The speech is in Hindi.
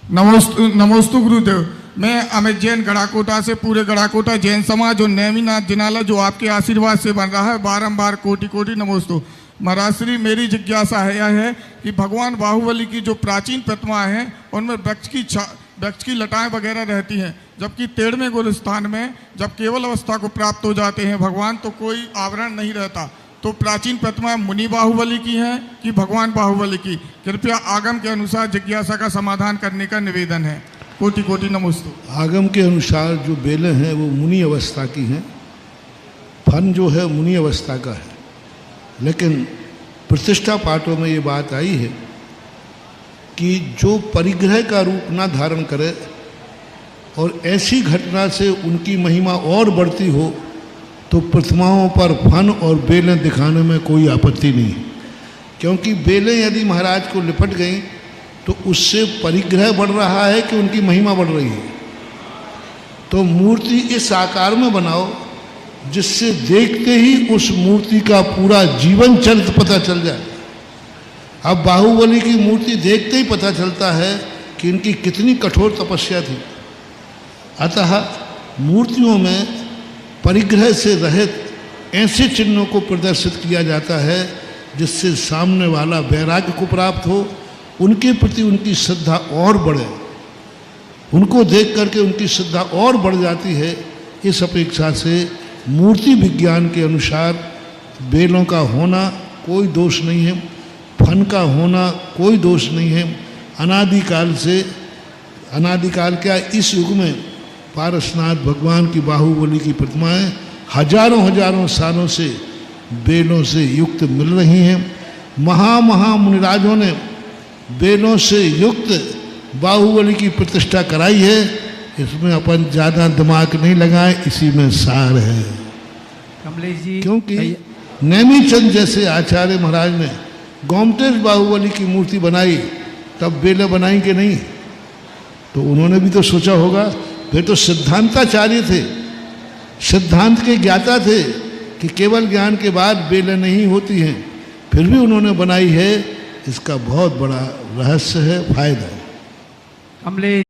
नमोस्तु गुरुदेव। मैं अमित जैन गढ़ाकोटा से पूरे गढ़ाकोटा जैन समाज और नेमीनाथ जिनाला जो आपके आशीर्वाद से बन रहा है, बारंबार कोटि कोटि नमोस्तु। महाराज श्री, मेरी जिज्ञासा यह है कि भगवान बाहुबली की जो प्राचीन प्रतिमाएं हैं उनमें वृक्ष की लताएं वगैरह रहती हैं, जबकि 13वें गुलिस्तान में जब केवल अवस्था को प्राप्त हो जाते हैं भगवान तो कोई आवरण नहीं रहता। तो प्राचीन प्रतिमा मुनि बाहुबली की हैं कि भगवान बाहुबली की? कृपया आगम के अनुसार जिज्ञासा का समाधान करने का निवेदन है। कोटि कोटि नमोस्तु। आगम के अनुसार जो बेलें हैं वो मुनि अवस्था की हैं, फन जो है मुनि अवस्था का है, लेकिन प्रतिष्ठा पाठों में ये बात आई है कि जो परिग्रह का रूप ना धारण करे और ऐसी घटना से उनकी महिमा और बढ़ती हो तो प्रतिमाओं पर फन और बेलें दिखाने में कोई आपत्ति नहीं है, क्योंकि बेलें यदि महाराज को लिपट गई तो उससे परिग्रह बढ़ रहा है कि उनकी महिमा बढ़ रही है। तो मूर्ति इस आकार में बनाओ जिससे देखते ही उस मूर्ति का पूरा जीवन चरित्र पता चल जाए। अब बाहुबली की मूर्ति देखते ही पता चलता है कि इनकी कितनी कठोर तपस्या थी। अतः मूर्तियों में परिग्रह से रहित ऐसे चिन्हों को प्रदर्शित किया जाता है जिससे सामने वाला वैराग्य को प्राप्त हो, उनके प्रति उनकी श्रद्धा और बढ़े, उनको देख करके उनकी श्रद्धा और बढ़ जाती है। इस अपेक्षा से मूर्ति विज्ञान के अनुसार बेलों का होना कोई दोष नहीं है, फन का होना कोई दोष नहीं है। अनादिकाल क्या इस युग में पारसनाथ भगवान की बाहुबली की प्रतिमाएं हजारों सालों से बेलों से युक्त मिल रही हैं। महा मुनिराजों ने बेलों से युक्त बाहुबली की प्रतिष्ठा कराई है। इसमें अपन ज़्यादा दिमाग नहीं लगाए, इसी में सार है। कमलेश जी, क्योंकि नेमीचंद जैसे आचार्य महाराज ने गोमटेश बाहुबली की मूर्ति बनाई, तब बेले बनाई कि नहीं? तो उन्होंने भी तो सोचा होगा, वे तो सिद्धांताचार्य थे, सिद्धांत के ज्ञाता थे कि केवल ज्ञान के बाद बेले नहीं होती हैं, फिर भी उन्होंने बनाई है। इसका बहुत बड़ा रहस्य है, फायदा है। कमलेश।